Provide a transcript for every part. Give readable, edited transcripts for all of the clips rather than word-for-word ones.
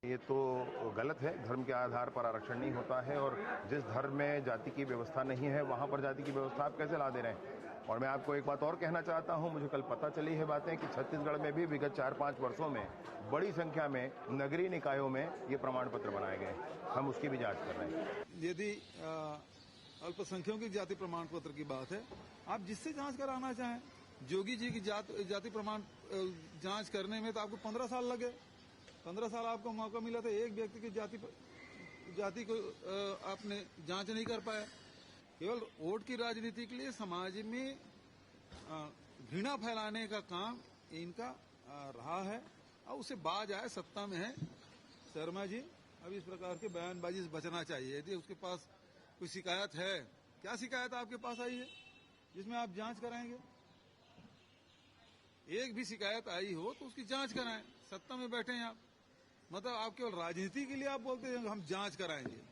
ये तो गलत है। धर्म के आधार पर आरक्षण नहीं होता है और जिस धर्म में जाति की व्यवस्था नहीं है वहां पर जाति की व्यवस्था आप कैसे ला दे रहे हैं। और मैं आपको एक बात और कहना चाहता हूं, मुझे कल पता चली है बातें कि छत्तीसगढ़ में भी विगत 4-5 वर्षों में बड़ी संख्या में नगरीय निकायों में ये प्रमाण पत्र बनाए गए। हम उसकी भी जांच कर रहे हैं। यदि अल्पसंख्यकों की जाति प्रमाण पत्र की बात है, आप जिससे जांच कराना चाहें, जोगी जी की जाति प्रमाण जांच करने में तो आपको 15 साल लगे। 15 साल आपको मौका मिला था, एक व्यक्ति की जाति को आपने जांच नहीं कर पाया। केवल वोट की राजनीति के लिए समाज में घृणा फैलाने का काम इनका रहा है और उसे बाज आए, सत्ता में है। शर्मा जी अब इस प्रकार के बयानबाजी से बचना चाहिए। यदि उसके पास कोई शिकायत है, क्या शिकायत आपके पास आई है जिसमें आप जांच कराएंगे? एक भी शिकायत आई हो तो उसकी जांच कराएं। सत्ता में बैठे हैं आप, मतलब आप केवल राजनीति के लिए आप बोलते हैं हम जांच कराएंगे।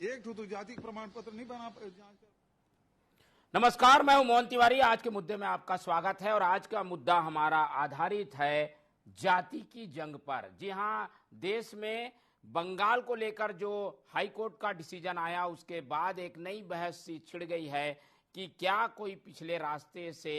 एक तो जाति प्रमाण पत्र नहीं बना जांच कर। नमस्कार, मैं हूं मोहन तिवारी। आज के मुद्दे में आपका स्वागत है और आज का मुद्दा हमारा आधारित है जाति की जंग पर। जी हां, देश में बंगाल को लेकर जो हाई कोर्ट का डिसीजन आया उसके बाद एक नई बहस सी छिड़ गई है कि क्या कोई पिछले रास्ते से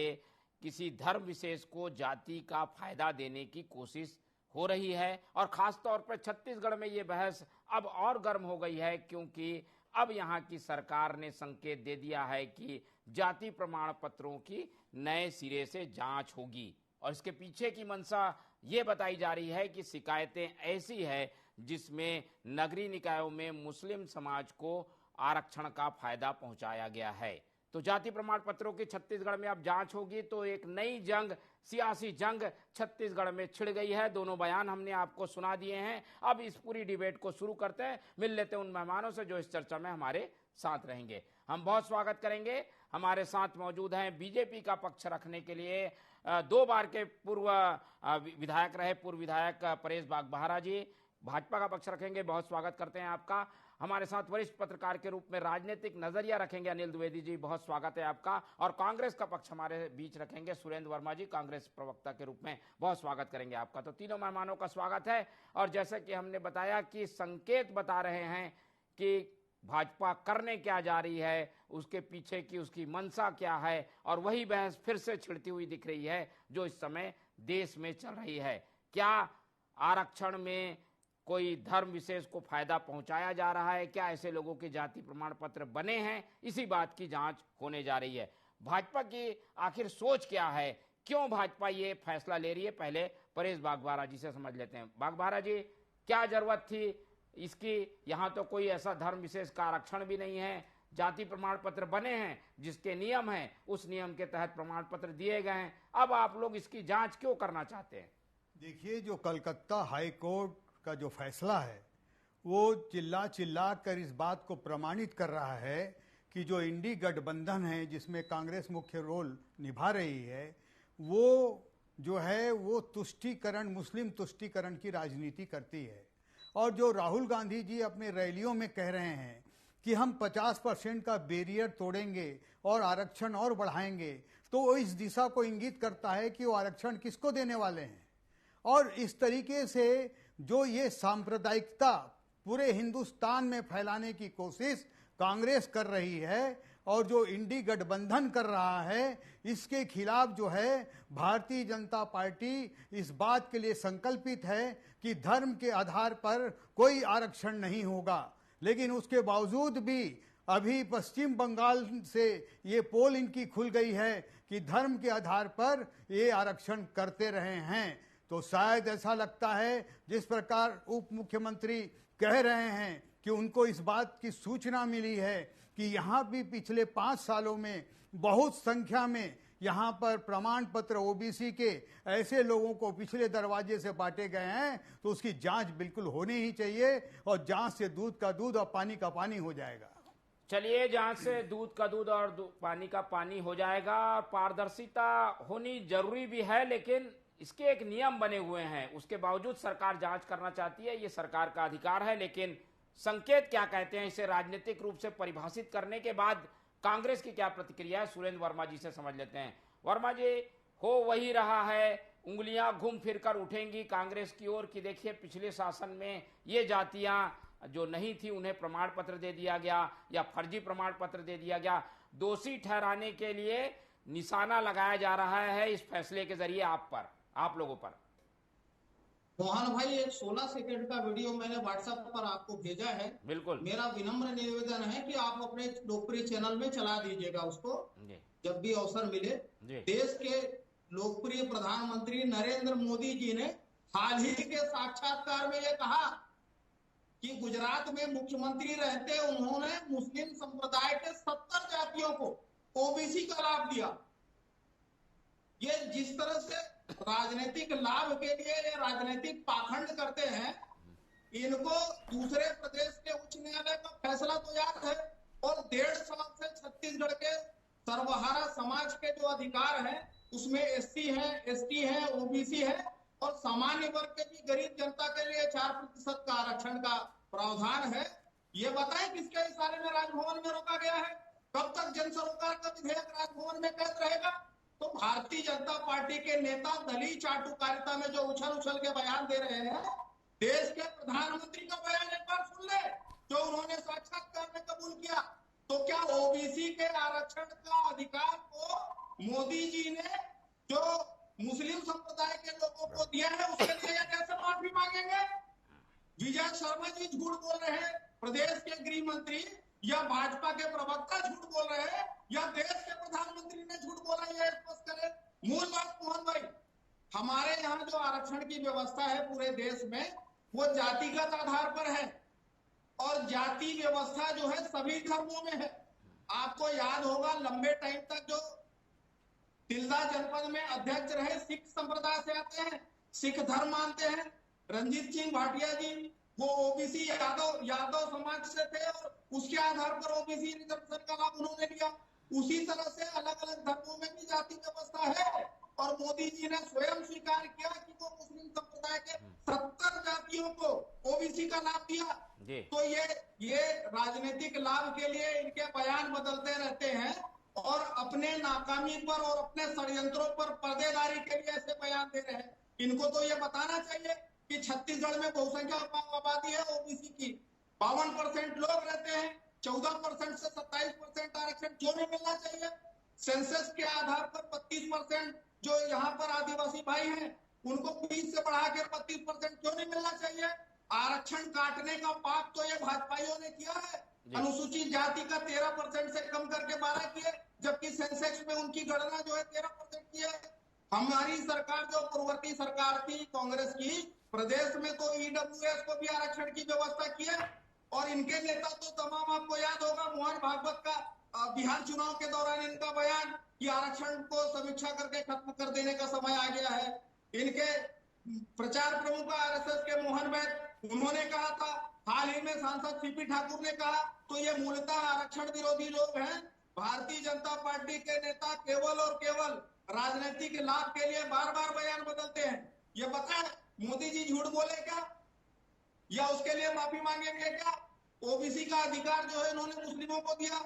किसी धर्म विशेष को जाति का फायदा देने की कोशिश हो रही है। और खास तौर पर छत्तीसगढ़ में ये बहस अब और गर्म हो गई है क्योंकि अब यहाँ की सरकार ने संकेत दे दिया है कि जाति प्रमाण पत्रों की नए सिरे से जांच होगी। और इसके पीछे की मंशा ये बताई जा रही है कि शिकायतें ऐसी है जिसमें नगरीय निकायों में मुस्लिम समाज को आरक्षण का फायदा पहुंचाया गया है। तो जाति प्रमाण पत्रों की छत्तीसगढ़ में अब जांच होगी, तो एक नई जंग, सियासी जंग छत्तीसगढ़ में छिड़ गई है। दोनों बयान हमने आपको सुना दिए हैं। अब इस पूरी डिबेट को शुरू करते हैं। मिल लेते हैं उन मेहमानों से जो इस चर्चा में हमारे साथ रहेंगे। हम बहुत स्वागत करेंगे। हमारे साथ मौजूद हैं बीजेपी का पक्ष रखने के लिए 2 बार के पूर्व विधायक रहे पूर्व विधायक परेश बागबाहरा जी, भाजपा का पक्ष रखेंगे। बहुत स्वागत करते हैं आपका। हमारे साथ वरिष्ठ पत्रकार के रूप में राजनीतिक नजरिया रखेंगे अनिल द्विवेदी जी, बहुत स्वागत है आपका। और कांग्रेस का पक्ष हमारे बीच रखेंगे सुरेंद्र वर्मा जी, कांग्रेस प्रवक्ता के रूप में, बहुत स्वागत करेंगे आपका। तो तीनों मेहमानों का स्वागत है। और जैसे कि हमने बताया कि संकेत बता रहे हैं कि भाजपा करने क्या जा रही है, उसके पीछे की उसकी मंशा क्या है, और वही बहस फिर से छिड़ती हुई दिख रही है जो इस समय देश में चल रही है। क्या आरक्षण में कोई धर्म विशेष को फायदा पहुंचाया जा रहा है? क्या ऐसे लोगों के जाति प्रमाण पत्र बने हैं? इसी बात की जांच होने जा रही है। भाजपा की आखिर सोच क्या है, क्यों भाजपा ये फैसला ले रही है? पहले परेश बागबाहरा जी से समझ लेते हैं। बागबाहरा जी, क्या जरूरत थी इसकी? यहाँ तो कोई ऐसा धर्म विशेष का आरक्षण भी नहीं है, जाति प्रमाण पत्र बने हैं, जिसके नियम हैं उस नियम के तहत प्रमाण पत्र दिए गए हैं। अब आप लोग इसकी जांच क्यों करना चाहते हैं? देखिए, जो कलकत्ता हाई कोर्ट का जो फैसला है वो चिल्ला कर इस बात को प्रमाणित कर रहा है कि जो इंडी गठबंधन है जिसमें कांग्रेस मुख्य रोल निभा रही है, वो जो है वो तुष्टीकरण, मुस्लिम तुष्टीकरण की राजनीति करती है। और जो राहुल गांधी जी अपने रैलियों में कह रहे हैं कि हम 50% का बैरियर तोड़ेंगे और आरक्षण और बढ़ाएंगे, तो वो इस दिशा को इंगित करता है कि वो आरक्षण किसको देने वाले हैं। और इस तरीके से जो ये सांप्रदायिकता पूरे हिंदुस्तान में फैलाने की कोशिश कांग्रेस कर रही है और जो इंडी गठबंधन कर रहा है, इसके खिलाफ जो है भारतीय जनता पार्टी इस बात के लिए संकल्पित है कि धर्म के आधार पर कोई आरक्षण नहीं होगा। लेकिन उसके बावजूद भी अभी पश्चिम बंगाल से ये पोल इनकी खुल गई है कि धर्म के आधार पर ये आरक्षण करते रहे हैं। तो शायद ऐसा लगता है, जिस प्रकार उप मुख्यमंत्री कह रहे हैं कि उनको इस बात की सूचना मिली है कि यहाँ भी पिछले 5 सालों में बहुत संख्या में यहाँ पर प्रमाण पत्र ओबीसी के ऐसे लोगों को पिछले दरवाजे से बांटे गए हैं, तो उसकी जांच बिल्कुल होनी ही चाहिए और जांच से दूध का दूध और पानी का पानी हो जाएगा। चलिए, जांच से दूध का दूध और पानी का पानी हो जाएगा। पारदर्शिता होनी जरूरी भी है, लेकिन इसके एक नियम बने हुए हैं। उसके बावजूद सरकार जांच करना चाहती है, ये सरकार का अधिकार है। लेकिन संकेत क्या कहते हैं इसे राजनीतिक रूप से परिभाषित करने के बाद? कांग्रेस की क्या प्रतिक्रिया है, सुरेंद्र वर्मा जी से समझ लेते हैं। वर्मा जी, हो वही रहा है उंगलियां घूम फिरकर उठेंगी कांग्रेस की ओर कि देखिए पिछले शासन में ये जातियां जो नहीं थी उन्हें प्रमाण पत्र दे दिया गया या फर्जी प्रमाण पत्र दे दिया गया। दोषी ठहराने के लिए निशाना लगाया जा रहा है इस फैसले के जरिए आप लोगों पर। मोहन भाई, एक 16 सेकंड का वीडियो मैंने व्हाट्सएप पर आपको भेजा है। बिल्कुल, मेरा विनम्र निवेदन है कि आप अपने लोकप्रिय चैनल में चला दीजिएगा उसको जब भी अवसर मिले। देश के लोकप्रिय प्रधानमंत्री नरेंद्र मोदी जी ने हाल ही के साक्षात्कार में ये कहा कि गुजरात में मुख्यमंत्री रहते उन्होंने मुस्लिम संप्रदाय के 70 जातियों को ओबीसी का लाभ दिया। ये जिस तरह से राजनीतिक लाभ के लिए ये राजनीतिक पाखंड करते हैं, इनको दूसरे प्रदेश के उच्च न्यायालय का फैसला तो याद है और 1.5 साल से छत्तीसगढ़ के सर्वहारा समाज के जो अधिकार हैं उसमें एससी है, एसटी है, ओबीसी है और सामान्य वर्ग के भी गरीब जनता के लिए 4% का आरक्षण का प्रावधान है। ये बताएं किसके इशारे में राजभवन में रोका गया है? कब तक जन सरोकार का विधेयक राजभवन में कैद रहेगा? तो भारतीय जनता पार्टी के नेता दलीय चाटुकारिता में जो उछल के बयान दे रहे हैं, देश के प्रधानमंत्री का बयान एक बार सुन ले जो उन्होंने साक्षात्कार में कबूल किया। तो क्या ओबीसी के आरक्षण का अधिकार को मोदी जी ने जो मुस्लिम संप्रदाय के लोगों को दिया है उसके लिए कैसे माफी मांगेंगे? विजय शर्मा जी झूठ बोल रहे हैं, प्रदेश के गृह मंत्री या भाजपा के प्रवक्ता झूठ बोल रहे हैं या देश के प्रधानमंत्री ने झूठ बोला, ये स्पष्ट करें। मूल बात मोहन भाई, हमारे यहाँ जो आरक्षण की व्यवस्था है पूरे देश में वो जातिगत आधार पर है और जाति व्यवस्था जो है सभी धर्मों में है। आपको याद होगा लंबे टाइम तक जो तिल्दा जनपद में अध्यक्ष रहे सिख संप्रदाय से आते हैं, सिख धर्म मानते हैं। रंजीत सिंह भाटिया जी वो ओबीसी यादव समाज से थे और उसके आधार पर ओबीसी रिजर्वेशन का लाभ उन्होंने लिया। उसी तरह से अलग अलग धर्मों में भी जाति व्यवस्था है और मोदी जी ने स्वयं स्वीकार किया कि वो मुस्लिम संप्रदाय के 70 जातियों को ओबीसी का लाभ दिया। तो ये राजनीतिक लाभ के लिए इनके बयान बदलते रहते हैं और अपने नाकामी पर और अपने षड्यंत्रों पर पर्देदारी के लिए ऐसे बयान दे रहे हैं। इनको तो ये बताना चाहिए कि छत्तीसगढ़ में बहुसंख्यक आबादी है ओबीसी की, 52% लोग रहते हैं, 14% से 27% आरक्षण क्यों नहीं मिलना चाहिए? सेंसस के आधार पर 32% जो यहाँ पर आदिवासी भाई हैं उनको 20 से बढ़ाकर 32% क्यों नहीं मिलना चाहिए? आरक्षण काटने का पाप तो ये भाजपाइयों ने किया है। अनुसूचित जाति का 13% से कम करके 12 किए, जबकि सेंसेक्स में उनकी गणना जो है 13% की है। हमारी सरकार जो पूर्ववर्ती सरकार थी कांग्रेस की, प्रदेश में तो ईडब्ल्यूएस को भी आरक्षण की व्यवस्था की है और इनके नेता तो तमाम आपको याद होगा मोहन भागवत का बिहार चुनाव के दौरान इनका बयान कि आरक्षण को समीक्षा करके खत्म कर देने का समय आ गया है। इनके प्रचार प्रमुख आरएसएस के मोहन वैद्य उन्होंने कहा था, हाल ही में सांसद सीपी ठाकुर ने कहा, तो ये मूलतः आरक्षण विरोधी लोग हैं। भारतीय जनता पार्टी के नेता केवल और केवल राजनीतिक लाभ के लिए बार बार बयान बदलते हैं। ये बताएं मोदी जी झूठ बोले क्या या उसके लिए माफी मांगेंगे क्या? ओबीसी का अधिकार जो है इन्होंने मुस्लिमों को दिया,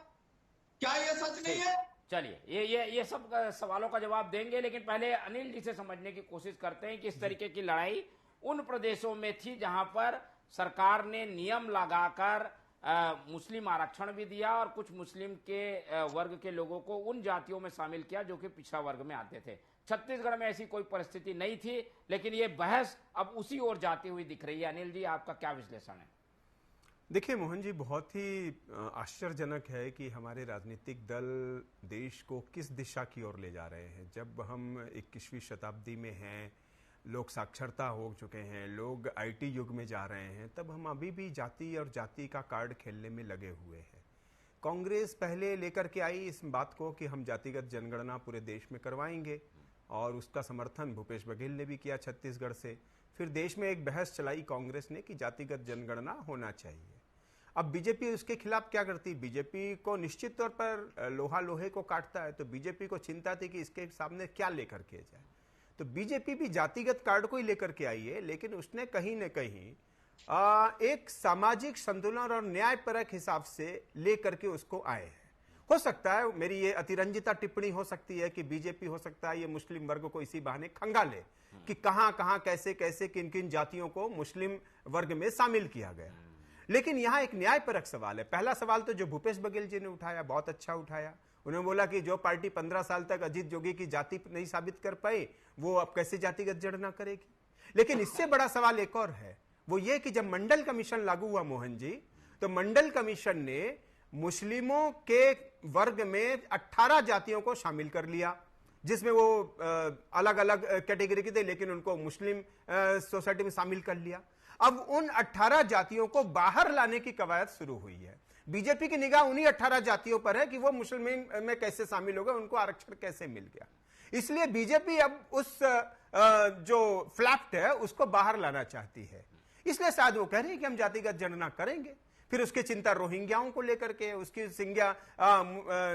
क्या ये सच नहीं है? चलिए ये सब सवालों का जवाब देंगे, लेकिन पहले अनिल जी से समझने की कोशिश करते हैं कि इस तरीके की लड़ाई उन प्रदेशों में थी जहां पर सरकार ने नियम लगाकर मुस्लिम आरक्षण भी दिया और कुछ मुस्लिम के वर्ग के लोगों को उन जातियों में शामिल किया जो कि पिछड़ा वर्ग में आते थे। छत्तीसगढ़ में ऐसी कोई परिस्थिति नहीं थी, लेकिन ये बहस अब उसी ओर जाती हुई दिख रही है। अनिल जी, आपका क्या विश्लेषण है? देखिए मोहन जी, बहुत ही आश्चर्यजनक है कि हमारे राजनीतिक दल देश को किस दिशा की ओर ले जा रहे हैं। जब हम 21वीं शताब्दी में हैं, लोग साक्षरता हो चुके हैं, लोग आईटी युग में जा रहे हैं, तब हम अभी भी जाति और जाति का कार्ड खेलने में लगे हुए हैं। कांग्रेस पहले लेकर के आई इस बात को कि हम जातिगत जनगणना पूरे देश में करवाएंगे और उसका समर्थन भूपेश बघेल ने भी किया छत्तीसगढ़ से। फिर देश में एक बहस चलाई कांग्रेस ने कि जातिगत जनगणना होना चाहिए। अब बीजेपी उसके खिलाफ क्या करती? बीजेपी को निश्चित तौर पर लोहा लोहे को काटता है, तो बीजेपी को चिंता थी कि इसके सामने क्या लेकर के जाए। तो बीजेपी भी जातिगत कार्ड को ही लेकर के आई है, लेकिन उसने कहीं न कहीं एक सामाजिक संतुलन और न्यायपरक हिसाब से लेकर के उसको आए हैं। हो सकता है मेरी ये अतिरंजिता टिप्पणी हो सकती है कि बीजेपी हो सकता है ये मुस्लिम वर्ग को इसी बहाने खंगाले कि कहां कहां कैसे कैसे किन किन जातियों को मुस्लिम वर्ग में शामिल किया गया। लेकिन यहां एक न्यायपरक सवाल है। पहला सवाल तो जो भूपेश बघेल जी ने उठाया, बहुत अच्छा उठाया। उन्होंने बोला कि जो पार्टी 15 साल तक अजीत जोगी की जाति नहीं साबित कर पाई, वो अब कैसे जातिगत जनगणना करेगी। लेकिन इससे बड़ा सवाल एक और है, वो ये कि जब मंडल कमीशन लागू हुआ मोहन जी, तो मंडल कमीशन ने मुस्लिमों के वर्ग में 18 जातियों को शामिल कर लिया, जिसमें वो अलग अलग कैटेगरी के थे, लेकिन उनको मुस्लिम सोसाइटी में शामिल कर लिया। अब उन 18 जातियों को बाहर लाने की कवायद शुरू हुई है। बीजेपी की निगाह उन्हीं 18 जातियों पर है कि वो मुस्लिम में कैसे शामिल हो गए, उनको आरक्षण कैसे मिल गया। इसलिए बीजेपी अब उस जो फ्लैप्ट है उसको बाहर लाना चाहती है। इसलिए शायद वो कह रही है कि हम जातिगत जनगणना करेंगे। फिर उसकी चिंता रोहिंग्याओं को लेकर के, उसकी सिंग्या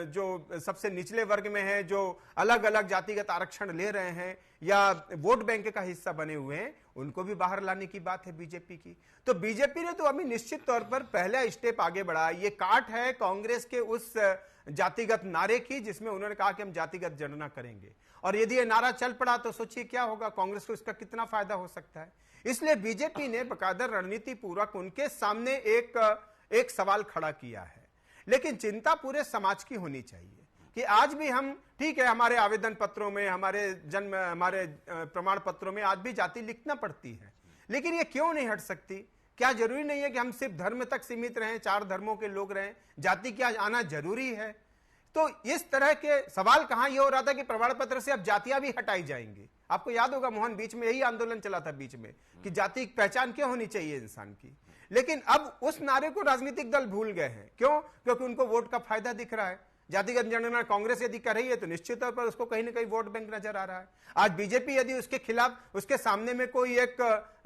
जो सबसे निचले वर्ग में है, जो अलग अलग जातिगत आरक्षण ले रहे हैं या वोट बैंक का हिस्सा बने हुए हैं, उनको भी बाहर लाने की बात है बीजेपी की। तो बीजेपी ने तो अभी निश्चित तौर पर पहला स्टेप आगे बढ़ा। ये काट है कांग्रेस के उस जातिगत नारे की जिसमें उन्होंने कहा कि हम जातिगत जनगणना करेंगे। और यदि ये नारा चल पड़ा तो सोचिए क्या होगा, कांग्रेस को इसका कितना फायदा हो सकता है। इसलिए बीजेपी ने बकायदा रणनीति पूर्वक उनके सामने एक सवाल खड़ा किया है। लेकिन चिंता पूरे समाज की होनी चाहिए कि आज भी हम, ठीक है, हमारे आवेदन पत्रों में, हमारे प्रमाण पत्रों में आज भी जाति लिखना पड़ती है, लेकिन ये क्यों नहीं हट सकती? क्या जरूरी नहीं है कि हम सिर्फ धर्म तक सीमित रहें, 4 धर्मों के लोग रहें? जाति क्या आना जरूरी है? तो इस तरह के सवाल कहां ये हो रहा था कि प्रमाण पत्र से अब जातियां भी हटाई जाएंगी। आपको याद होगा मोहन, बीच में यही आंदोलन चला था बीच में कि जाति की पहचान क्यों होनी चाहिए इंसान की। लेकिन अब उस नारे को राजनीतिक दल भूल गए हैं। क्यों? क्योंकि उनको वोट का फायदा दिख रहा है। जातिगत जनगणना कांग्रेस यदि कर रही है तो निश्चित तौर पर उसको कहीं ना कहीं वोट बैंक नजर आ रहा है। आज बीजेपी यदि उसके खिलाफ, उसके सामने में कोई एक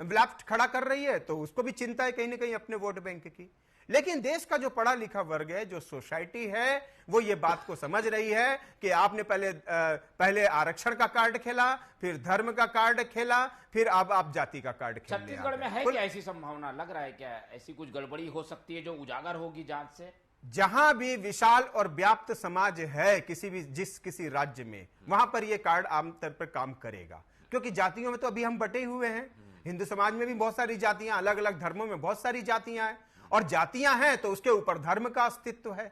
ब्लैफ्ट खड़ा कर रही है तो उसको भी चिंता है कहीं ना कहीं अपने वोट बैंक की। लेकिन देश का जो पढ़ा लिखा वर्ग है, जो सोसाइटी है, वो ये बात को समझ रही है कि आपने पहले आरक्षण का कार्ड खेला, फिर धर्म का कार्ड खेला, फिर अब आप जाति का कार्ड खेल। छत्तीसगढ़ में है क्या ऐसी संभावना, लग रहा है क्या ऐसी कुछ गड़बड़ी हो सकती है जो उजागर होगी जांच से? जहां भी विशाल और व्याप्त समाज है किसी राज्य में, वहां पर यह कार्ड आमतौर पर काम करेगा। क्योंकि जातियों में तो अभी हम बटे हुए हैं। हिंदू समाज में भी बहुत सारी जातियां, अलग अलग धर्मों में बहुत सारी जातियां हैं, और जातियां हैं तो उसके ऊपर धर्म का अस्तित्व है।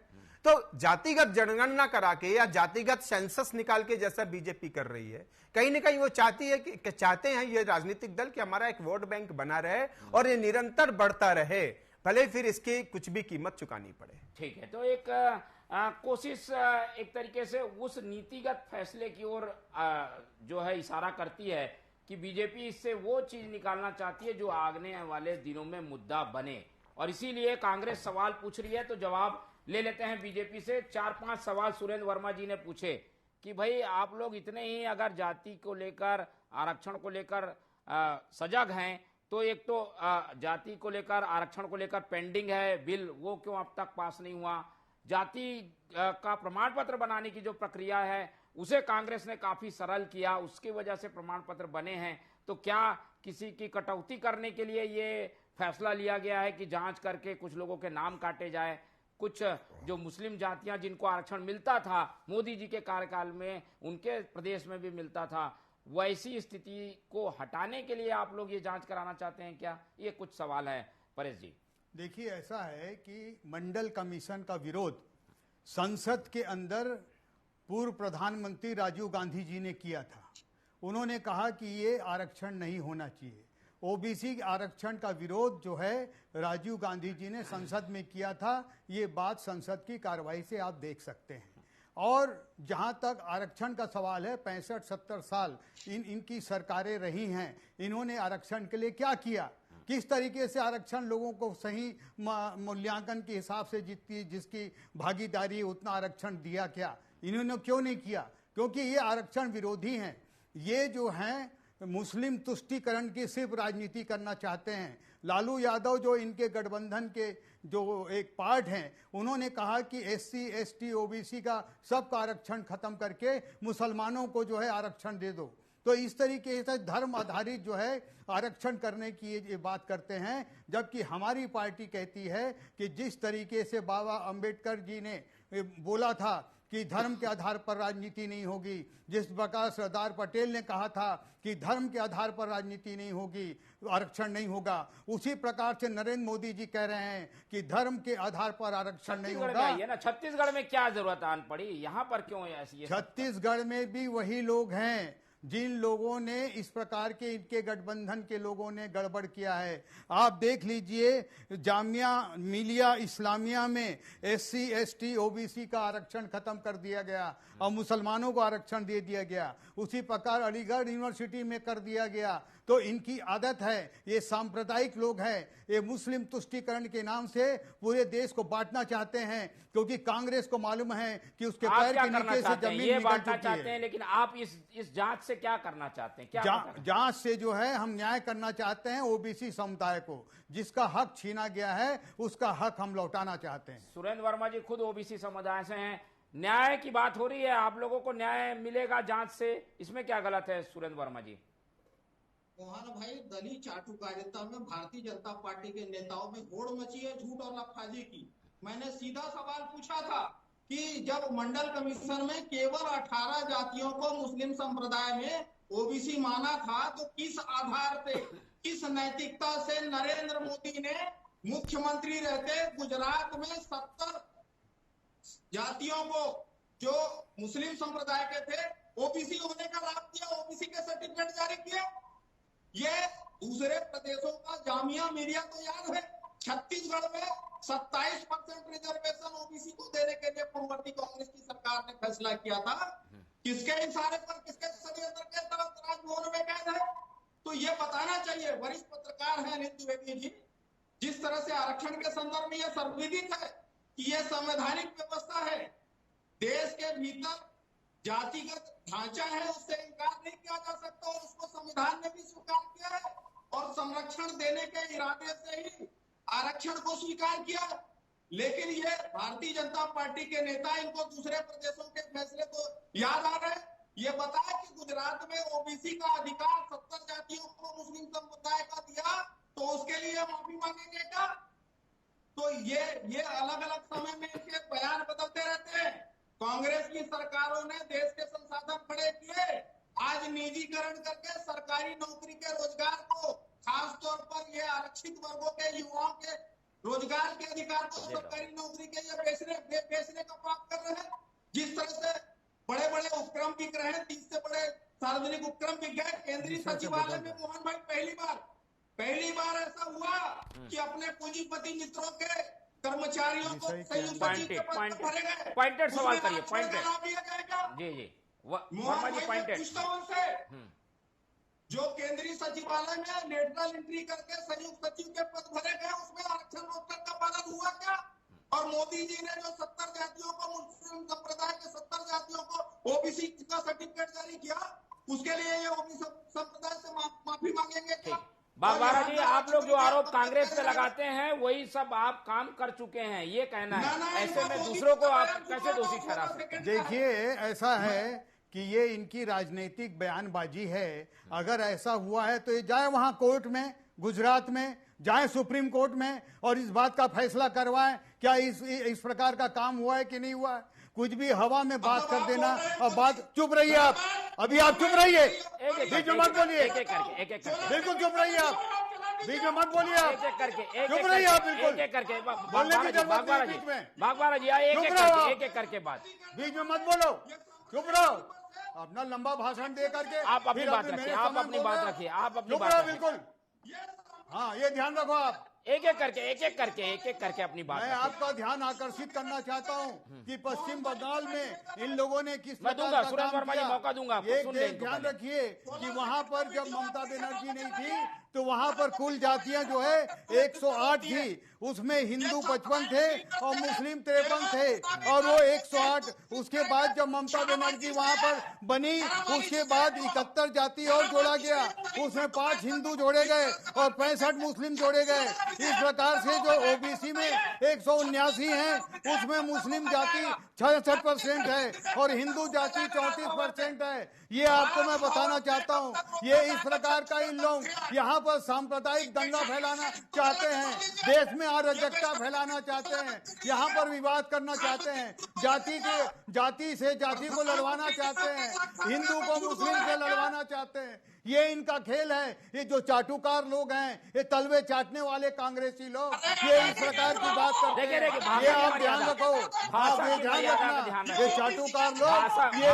तो जातिगत जनगणना करा के या जातिगत सेंसस निकाल के जैसा बीजेपी कर रही है, कहीं ना कहीं वो चाहते हैं ये राजनीतिक दल कि हमारा एक वोट बैंक बना रहे और ये निरंतर बढ़ता रहे, भले फिर इसकी कुछ भी कीमत चुकानी पड़े। ठीक है, तो एक कोशिश एक तरीके से उस नीतिगत फैसले की ओर जो है इशारा करती है कि बीजेपी इससे वो चीज निकालना चाहती है जो आने वाले दिनों में मुद्दा बने, और इसीलिए कांग्रेस सवाल पूछ रही है। तो जवाब ले लेते हैं बीजेपी से। 4-5 सवाल सुरेंद्र वर्मा जी ने पूछे कि भाई आप लोग इतने ही अगर जाति को लेकर, आरक्षण को लेकर सजग हैं, तो एक तो जाति को लेकर, आरक्षण को लेकर पेंडिंग है बिल, वो क्यों अब तक पास नहीं हुआ? जाति का प्रमाण पत्र बनाने की जो प्रक्रिया है उसे कांग्रेस ने काफी सरल किया, उसकी वजह से प्रमाण पत्र बने हैं। तो क्या किसी की कटौती करने के लिए ये फैसला लिया गया है कि जांच करके कुछ लोगों के नाम काटे जाए? कुछ जो मुस्लिम जातियां जिनको आरक्षण मिलता था मोदी जी के कार्यकाल में, उनके प्रदेश में भी मिलता था, वैसी स्थिति को हटाने के लिए आप लोग ये जांच कराना चाहते हैं क्या? ये कुछ सवाल है परेश जी। देखिए, ऐसा है कि मंडल कमीशन का विरोध संसद के अंदर पूर्व प्रधानमंत्री राजीव गांधी जी ने किया था। उन्होंने कहा कि ये आरक्षण नहीं होना चाहिए। ओबीसी आरक्षण का विरोध जो है राजीव गांधी जी ने संसद में किया था। ये बात संसद की कार्रवाई से आप देख सकते हैं। और जहां तक आरक्षण का सवाल है, 65-70 साल इनकी सरकारें रही हैं, इन्होंने आरक्षण के लिए क्या किया? किस तरीके से आरक्षण लोगों को सही मूल्यांकन के हिसाब से जिसकी भागीदारी उतना आरक्षण दिया क्या? इन्होंने क्यों नहीं किया? क्योंकि ये आरक्षण विरोधी हैं। ये जो हैं मुस्लिम तुष्टीकरण की सिर्फ राजनीति करना चाहते हैं। लालू यादव जो इनके गठबंधन के जो एक पार्ट हैं, उन्होंने कहा कि SC, ST, OBC का सबका आरक्षण खत्म करके मुसलमानों को जो है आरक्षण दे दो। तो इस तरीके से धर्म आधारित जो है आरक्षण करने की ये बात करते हैं। जबकि हमारी पार्टी कहती है कि जिस तरीके से बाबा अंबेडकर जी ने बोला था कि धर्म के आधार पर राजनीति नहीं होगी, जिस प्रकार सरदार पटेल ने कहा था कि धर्म के आधार पर राजनीति नहीं होगी, आरक्षण नहीं होगा, उसी प्रकार से नरेंद्र मोदी जी कह रहे हैं कि धर्म के आधार पर आरक्षण नहीं होगा। ये ना छत्तीसगढ़ में क्या जरूरत आन पड़ी, यहाँ पर क्यों ऐसी? छत्तीसगढ़ में भी वही लोग हैं जिन लोगों ने इस प्रकार के इनके गठबंधन के लोगों ने गड़बड़ किया है। आप देख लीजिए, जामिया मिलिया इस्लामिया में SC ST OBC का आरक्षण खत्म कर दिया गया और मुसलमानों को आरक्षण दे दिया गया। उसी प्रकार अलीगढ़ यूनिवर्सिटी में कर दिया गया। तो इनकी आदत है, ये सांप्रदायिक लोग हैं, ये मुस्लिम तुष्टीकरण के नाम से पूरे देश को बांटना चाहते हैं, क्योंकि कांग्रेस को मालूम है कि उसके पैर के नीचे से जमीन ये निकल बांटना चुकी चाहते है। हैं, लेकिन आप इस जांच से क्या करना चाहते हैं? जांच से जो है हम न्याय करना चाहते हैं OBC समुदाय को, जिसका हक छीना गया है उसका हक हम लौटाना चाहते हैं। सुरेंद्र वर्मा जी खुद OBC समुदाय से हैं, न्याय की बात हो रही है, आप लोगों को न्याय मिलेगा जांच से, इसमें क्या गलत है सुरेंद्र वर्मा जी? मोहन भाई, दलित चाटुकारिता में भारतीय जनता पार्टी के नेताओं में होड़ मची है झूठ और लफाजी की। मैंने सीधा सवाल पूछा था कि जब मंडल कमीशन में केवल 18 जातियों को मुस्लिम संप्रदाय में OBC माना था, तो किस आधार पे, किस नैतिकता से नरेंद्र मोदी ने मुख्यमंत्री रहते गुजरात में 70 जातियों को जो मुस्लिम संप्रदाय के थे OBC होने का लाभ दिया, OBC के सर्टिफिकेट जारी किए? ये दूसरे प्रदेशों का जामिया मिलिया तो याद है, छत्तीसगढ़ में 27% रिजर्वेशन OBC को देने के लिए पूर्ववर्ती कांग्रेस की सरकार ने फैसला किया था। किसके इशारे पर, किसके षड्यंत्र के तहत राजभवन में कैद है? तो ये बताना चाहिए। वरिष्ठ पत्रकार हैं अनिल द्विवेदी जी, जिस तरह से आरक्षण के संदर्भ में यह सर्वविदित है कि यह संवैधानिक व्यवस्था है, देश के भीतर जातिगत ढांचा है, उससे इनकार नहीं किया जा सकता और उसको संविधान ने भी स्वीकार किया है और संरक्षण देने के इरादे से ही आरक्षण को स्वीकार किया। लेकिन ये भारतीय जनता पार्टी के नेता, इनको दूसरे प्रदेशों के फैसले तो याद आ रहे हैं। ये बताया कि गुजरात में OBC का अधिकार 70 जातियों को मुस्लिम समुदाय का दिया, तो उसके लिए माफी मांगेंगे क्या? तो ये अलग अलग समय में इनके बयान बदलते रहते हैं। कांग्रेस की सरकारों ने देश के संसाधन खड़े किए, आज निजीकरण करके सरकारी नौकरी के रोजगार को, खास तौर पर ये आरक्षित वर्गों के युवाओं के रोजगार के अधिकार को सरकारी नौकरी के लिए बेचने का पाप कर रहे हैं। जिस तरह से बड़े बड़े उपक्रम बिक रहे हैं, 30 से बड़े सार्वजनिक उपक्रम बिक गए केंद्रीय सचिवालय में। मोहन भाई, पहली बार ऐसा हुआ कि अपने पूंजीपति मित्रों के कर्मचारियों को संयुक्त सचिव के पद पर भरे गए। पॉइंटेड सवाल करिए, पॉइंटेड जी वर्मा जी, पूछता हूं उनसे, जो केंद्रीय सचिवालय में लेटरल एंट्री करके संयुक्त सचिव के पद भरे गए, उसमें आरक्षण रोस्टर का पालन हुआ क्या? और मोदी जी ने जो 70 जातियों को, मुस्लिम संप्रदाय के 70 जातियों को OBC का सर्टिफिकेट जारी किया, उसके लिए ये OBC संप्रदाय से माफी मांगेंगे क्या? बागवारा जी, आप लोग जो आरोप कांग्रेस पे लगाते हैं वही सब आप काम कर चुके हैं, ये कहना है। ऐसे में दूसरों को आप कैसे दोषी ठहरा सकते हैं? देखिए, ऐसा है कि ये इनकी राजनीतिक बयानबाजी है। अगर ऐसा हुआ है तो ये जाए वहां कोर्ट में, गुजरात में जाए, सुप्रीम कोर्ट में, और इस बात का फैसला करवाएं क्या इस प्रकार का काम हुआ है कि नहीं हुआ है। कुछ भी हवा में बात कर देना और बात। चुप रहिए आप, अभी आप चुप रहिए, बीच में मत बोलिए, बिल्कुल चुप रहिए आप, बीच में मत बोलिए आप, चुप रहिए आप, बिल्कुल करके बोलने की जरूरत नहीं बीच में। बागवारा जी एक करके बात, बीच में मत बोलो, चुप रहो। अपना लंबा भाषण दे करके आप अपनी बात रखिए, आप अपनी बात रखिए, आप अपनी बात रखिए, बिल्कुल। हाँ, ये ध्यान रखो आप, एक एक करके अपनी बात। मैं आपका ध्यान आकर्षित करना चाहता हूँ कि पश्चिम बंगाल में इन लोगों ने किस मैं दूंगा, सुरेंद्र वर्मा जी मौका दूंगा आपको, सुन लें। ध्यान रखिए कि वहाँ पर जब ममता बनर्जी नहीं थी तो वहाँ पर कुल जातियां जो है 108 थी, उसमें हिंदू 55 थे और मुस्लिम 53 थे, और वो 108। उसके बाद जब ममता बनर्जी वहाँ पर बनी, उसके बाद 71 जाति और जोड़ा गया, उसमें 5 हिंदू जोड़े गए और 65 मुस्लिम जोड़े गए। इस प्रकार से जो OBC में 179 हैं, उसमें मुस्लिम जाति 66% है और हिंदू जाति 34% है। ये आपको मैं बताना चाहता हूँ। ये इस प्रकार का इन लोग यहाँ यहाँ पर सांप्रदायिक दंगा फैलाना चाहते हैं, देश में अराजकता फैलाना चाहते हैं, यहाँ पर विवाद करना चाहते हैं, जाति से जाति को लड़वाना चाहते हैं, हिंदू को मुस्लिम से लड़वाना चाहते हैं। ये इनका खेल है। ये जो चाटुकार लोग हैं, ये तलवे चाटने वाले कांग्रेसी लोग, ये इस प्रकार की बात करते हैं। ये आप ध्यान रखो, आप ये ध्यान रखना, ये चाटुकार लोग, ये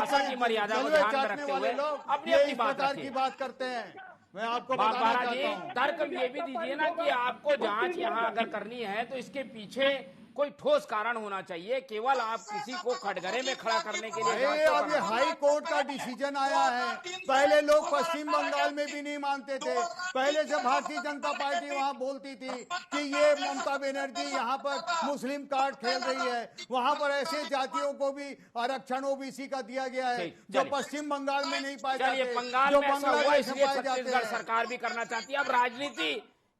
तलवे चाटने वाले लोग, ये इस प्रकार की बात करते हैं। मैं आपको बताना चाहता हूँ। तर्क ये भी दीजिए ना कि आपको जांच यहाँ अगर करनी है तो इसके पीछे कोई ठोस कारण होना चाहिए, केवल आप किसी को कटघरे में खड़ा करने के लिए। अब ये हाई कोर्ट का डिसीजन आया है। पहले लोग पश्चिम बंगाल में भी नहीं मानते थे। पहले से भारतीय जनता पार्टी वहां बोलती थी कि ये ममता बनर्जी यहाँ पर मुस्लिम कार्ड खेल रही है। वहां पर ऐसे जातियों को भी आरक्षण ओबीसी का दिया गया है जो पश्चिम बंगाल में नहीं पाए जाते, जो बांग्लादेश में पाए जाते हैं। सरकार भी करना चाहती है। अब राजनीति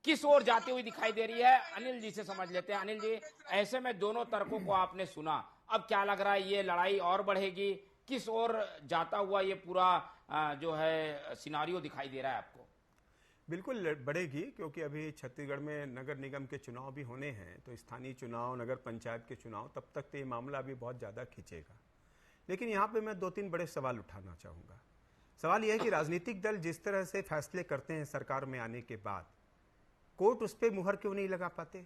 किस ओर जाती हुई दिखाई दे रही है, अनिल जी से समझ लेते हैं। अनिल जी, ऐसे में दोनों तर्कों को आपने सुना, अब क्या लग रहा है, ये लड़ाई और बढ़ेगी? किस ओर जाता हुआ ये पूरा जो है सिनारियो दिखाई दे रहा है आपको? बिल्कुल बढ़ेगी, क्योंकि अभी छत्तीसगढ़ में नगर निगम के चुनाव भी होने हैं, तो स्थानीय चुनाव, नगर पंचायत के चुनाव, तब तक तो ये मामला भी बहुत ज्यादा खींचेगा। लेकिन यहाँ पे मैं 2-3 बड़े सवाल उठाना चाहूंगा। सवाल यह है कि राजनीतिक दल जिस तरह से फैसले करते हैं सरकार में आने के बाद, कोर्ट उस पर मुहर क्यों नहीं लगा पाते?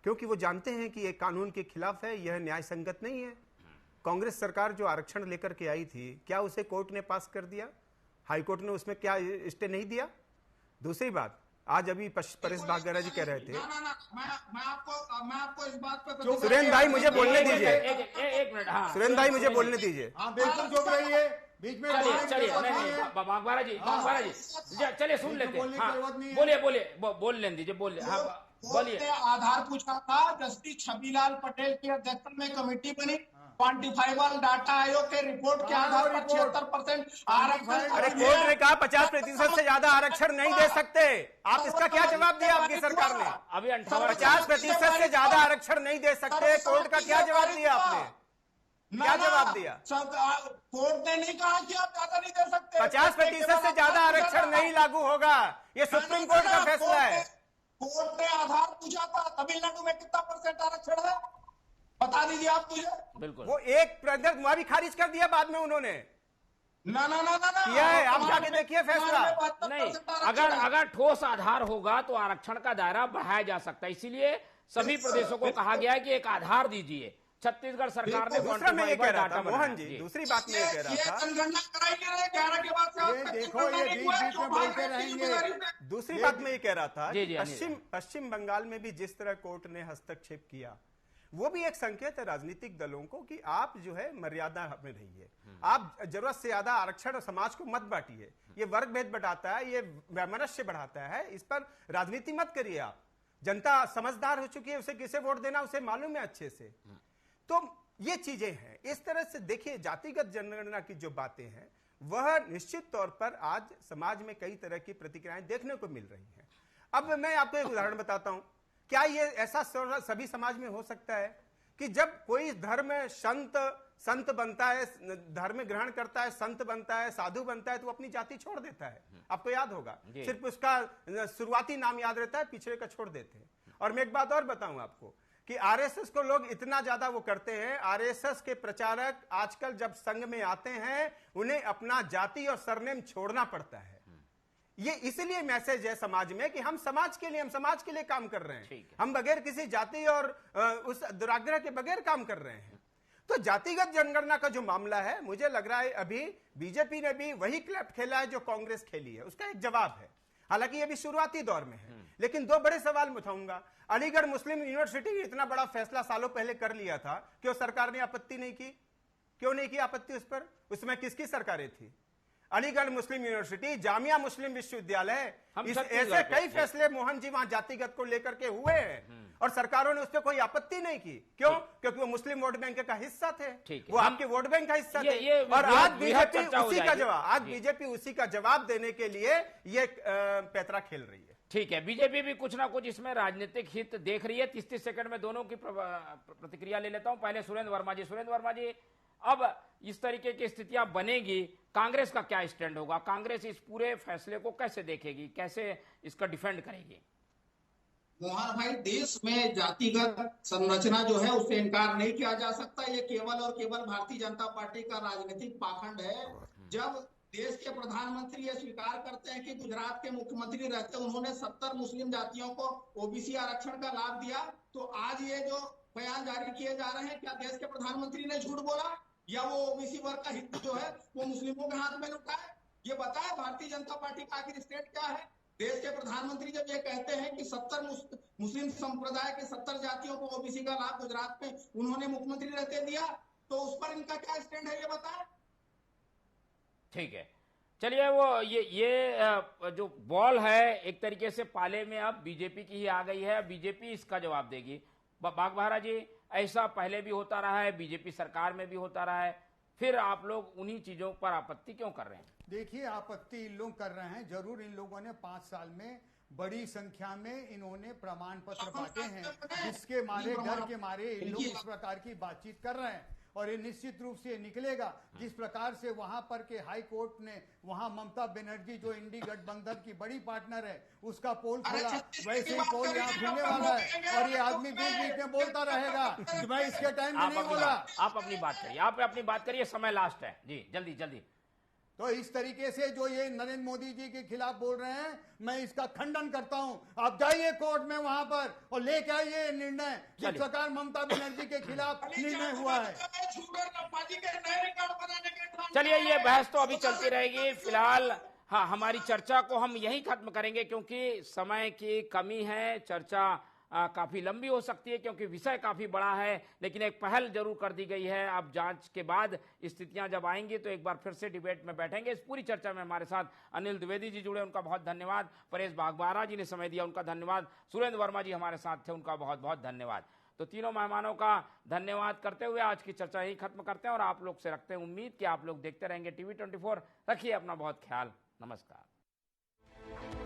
क्योंकि वो जानते हैं कि ये कानून के खिलाफ है, यह न्याय संगत नहीं है। कांग्रेस सरकार जो आरक्षण लेकर के आई थी, क्या उसे कोर्ट ने पास कर दिया? हाई कोर्ट ने उसमें क्या स्टे नहीं दिया? दूसरी बात, आज अभी परेश भागेरा जी कह रहे थे। मैं आपको इस बात पे सुरेंद्र भाई मुझे बोलने दीजिए। एक मिनट, हाँ सुरेंद्र भाई मुझे बोलने दीजिए। हाँ बिल्कुल चुप रहिए, बीच में चलिए बागवारा जी चलिए सुन लेते हैं। हाँ, बोल लेने दीजिए, बोलिए। आधार पूछा था, जस्टिस छबीलाल पटेल की अध्यक्षता में कमेटी बनी, क्वांटिफाइबल डाटा आयोग के रिपोर्ट के आधार पर 76% आरक्षण। अरे कोर्ट ने कहा 50% से ज्यादा आरक्षण नहीं दे सकते। आप इसका क्या जवाब दिया आपकी सरकार ने? अभी 50% से ज्यादा आरक्षण नहीं दे सकते, कोर्ट का क्या जवाब दिया आपने? क्या जवाब दिया? कोर्ट ने नहीं कहा कि आप ज्यादा नहीं दे सकते। 50% से ज्यादा आरक्षण नहीं लागू होगा, ये सुप्रीम कोर्ट का फैसला है। कोर्ट ने आधार पूछा था, तमिलनाडु में कितना % आरक्षण है बता दीजिए आप मुझे। बिल्कुल, वो एक वहाँ भी खारिज कर दिया बाद में उन्होंने। ना किया है, आप जाके देखिए फैसला। नहीं, अगर ठोस आधार होगा तो आरक्षण का दायरा बढ़ाया जा सकता है। इसीलिए सभी प्रदेशों को कहा गया है कि एक आधार दीजिए। छत्तीसगढ़ सरकार ने दूसरा मैं ये कह रहा था मोहन जी, दूसरी बात मैं ये कह रहा था, देखो ये बीच में बोलते रहेंगे। दूसरी बात मैं ये कह रहा था, पश्चिम बंगाल में भी जिस तरह कोर्ट ने हस्तक्षेप किया, वो भी एक संकेत है राजनीतिक दलों को कि आप जो है मर्यादा में रहिए। आप जरूरत से ज्यादा आरक्षण समाज को मत बांटिए, ये वर्ग भेद बढ़ाता है, ये वैमनस्य बढ़ाता है, इस पर राजनीति मत करिए। आप जनता समझदार हो चुकी है, उसे किसे वोट देना उसे मालूम है अच्छे से। तो ये चीजें हैं। इस तरह से देखिए, जातिगत जनगणना की जो बातें हैं वह निश्चित तौर पर आज समाज में कई तरह की प्रतिक्रियाएं देखने को मिल रही हैं। अब मैं आपको एक उदाहरण बताता हूं। क्या ये ऐसा सभी समाज में हो सकता है कि जब कोई धर्म संत बनता है, धर्म ग्रहण करता है, संत बनता है, साधु बनता है, तो अपनी जाति छोड़ देता है? आपको याद होगा, सिर्फ उसका शुरुआती नाम याद रहता है, पिछड़े का छोड़ देते हैं। और मैं एक बात और बताऊं आपको कि आरएसएस को लोग इतना ज्यादा वो करते हैं, आरएसएस के प्रचारक आजकल जब संघ में आते हैं उन्हें अपना जाति और सरनेम छोड़ना पड़ता है। ये इसलिए मैसेज है समाज में कि हम समाज के लिए काम कर रहे हैं, हम बगैर किसी जाति और उस दुराग्रह के बगैर काम कर रहे हैं। तो जातिगत जनगणना का जो मामला है, मुझे लग रहा है अभी बीजेपी ने भी वही क्लैप खेला है जो कांग्रेस खेली है, उसका एक जवाब है। हालांकि ये भी शुरुआती दौर में है, लेकिन 2 बड़े सवाल उठाऊंगा। अलीगढ़ मुस्लिम यूनिवर्सिटी इतना बड़ा फैसला सालों पहले कर लिया था, क्यों सरकार ने आपत्ति नहीं की? क्यों नहीं की आपत्ति उस पर? उसमें किसकी सरकारें थी? अलीगढ़ मुस्लिम यूनिवर्सिटी, जामिया मुस्लिम विश्वविद्यालय, ऐसे कई फैसले मोहन जी वहां जातिगत को लेकर के हुए हैं और सरकारों ने उस पर कोई आपत्ति नहीं की। क्यों? क्योंकि वो मुस्लिम वोट बैंक का हिस्सा थे, वो आपके वोट बैंक का हिस्सा थे। और आज बीजेपी उसी का जवाब देने के लिए ये पैतरा खेल रही है। ठीक है, बीजेपी भी कुछ ना कुछ इसमें राजनीतिक हित देख रही है। 30 सेकंड में दोनों की प्रतिक्रिया ले लेता हूं। पहले सुरेंद्र वर्मा जी। अब इस तरीके की स्थितियां बनेगी, कांग्रेस का क्या स्टैंड होगा? कांग्रेस इस पूरे फैसले को कैसे देखेगी, कैसे इसका डिफेंड करेगी? मोहन भाई, देश में जातिगत संरचना जो है उससे इनकार नहीं किया जा सकता। ये केवल और केवल भारतीय जनता पार्टी का राजनीतिक पाखंड है। जब देश के प्रधानमंत्री ये स्वीकार करते हैं कि गुजरात के मुख्यमंत्री रहते उन्होंने 70 मुस्लिम जातियों को ओबीसी आरक्षण का लाभ दिया, तो आज ये जो बयान जारी किए जा रहे हैं, क्या देश के प्रधानमंत्री ने झूठ बोला या वो ओबीसी वर्ग का हित जो है वो मुस्लिमों के हाथ में लुटा है? ये बताए भारतीय जनता पार्टी का आखिर स्टेट क्या है? देश के प्रधानमंत्री जब ये कहते हैं कि 70 मुस्लिम संप्रदाय के 70 जातियों को ओबीसी का लाभ गुजरात में उन्होंने मुख्यमंत्री रहते दिया, तो उस पर इनका क्या स्टैंड है ये बताएं। ठीक है, चलिए वो ये जो बॉल है एक तरीके से पाले में अब बीजेपी की ही आ गई है। बीजेपी इसका जवाब देगी। बाघ जी, ऐसा पहले भी होता रहा है, बीजेपी सरकार में भी होता रहा है, फिर आप लोग उन्हीं चीजों पर आपत्ति क्यों कर रहे हैं? देखिए, आपत्ति इन लोग कर रहे हैं, जरूर इन लोगों ने 5 साल में बड़ी संख्या में इन्होंने प्रमाण पत्र बांटे हैं, जिसके मारे डर के मारे इन लोग इस प्रकार की बातचीत कर रहे हैं। और ये निश्चित रूप से निकलेगा। जिस प्रकार से वहां पर के हाई कोर्ट ने वहां ममता बनर्जी जो इंडी गठबंधन की बड़ी पार्टनर है उसका पोल खोला, वैसे ही पोल यहाँ खुलने वाला है और ये आदमी बीच बीच में बोलता रहेगा। मैं इसके टाइम में नहीं बोला। आप अपनी बात करिए, समय लास्ट है जी, जल्दी जल्दी। तो इस तरीके से जो ये नरेंद्र मोदी जी के खिलाफ बोल रहे हैं, मैं इसका खंडन करता हूं। आप जाइए कोर्ट में वहां पर और लेके आइए निर्णय। जिस प्रकार ममता बनर्जी के खिलाफ निर्णय हुआ है। चलिए, ये बहस तो अभी चलती रहेगी। फिलहाल हाँ, हमारी चर्चा को हम यहीं खत्म करेंगे क्योंकि समय की कमी है। चर्चा काफी लंबी हो सकती है क्योंकि विषय काफी बड़ा है, लेकिन एक पहल जरूर कर दी गई है। अब जांच के बाद स्थितियां जब आएंगी तो एक बार फिर से डिबेट में बैठेंगे। इस पूरी चर्चा में हमारे साथ अनिल द्विवेदी जी जुड़े, उनका बहुत धन्यवाद। परेश बाघबारा जी ने समय दिया, उनका धन्यवाद। सुरेंद्र वर्मा जी हमारे साथ थे, उनका बहुत बहुत धन्यवाद। तो तीनों मेहमानों का धन्यवाद करते हुए आज की चर्चा यही खत्म करते हैं और आप लोग से रखते हैं उम्मीद कि आप लोग देखते रहेंगे TV24। रखिए अपना बहुत ख्याल। नमस्कार।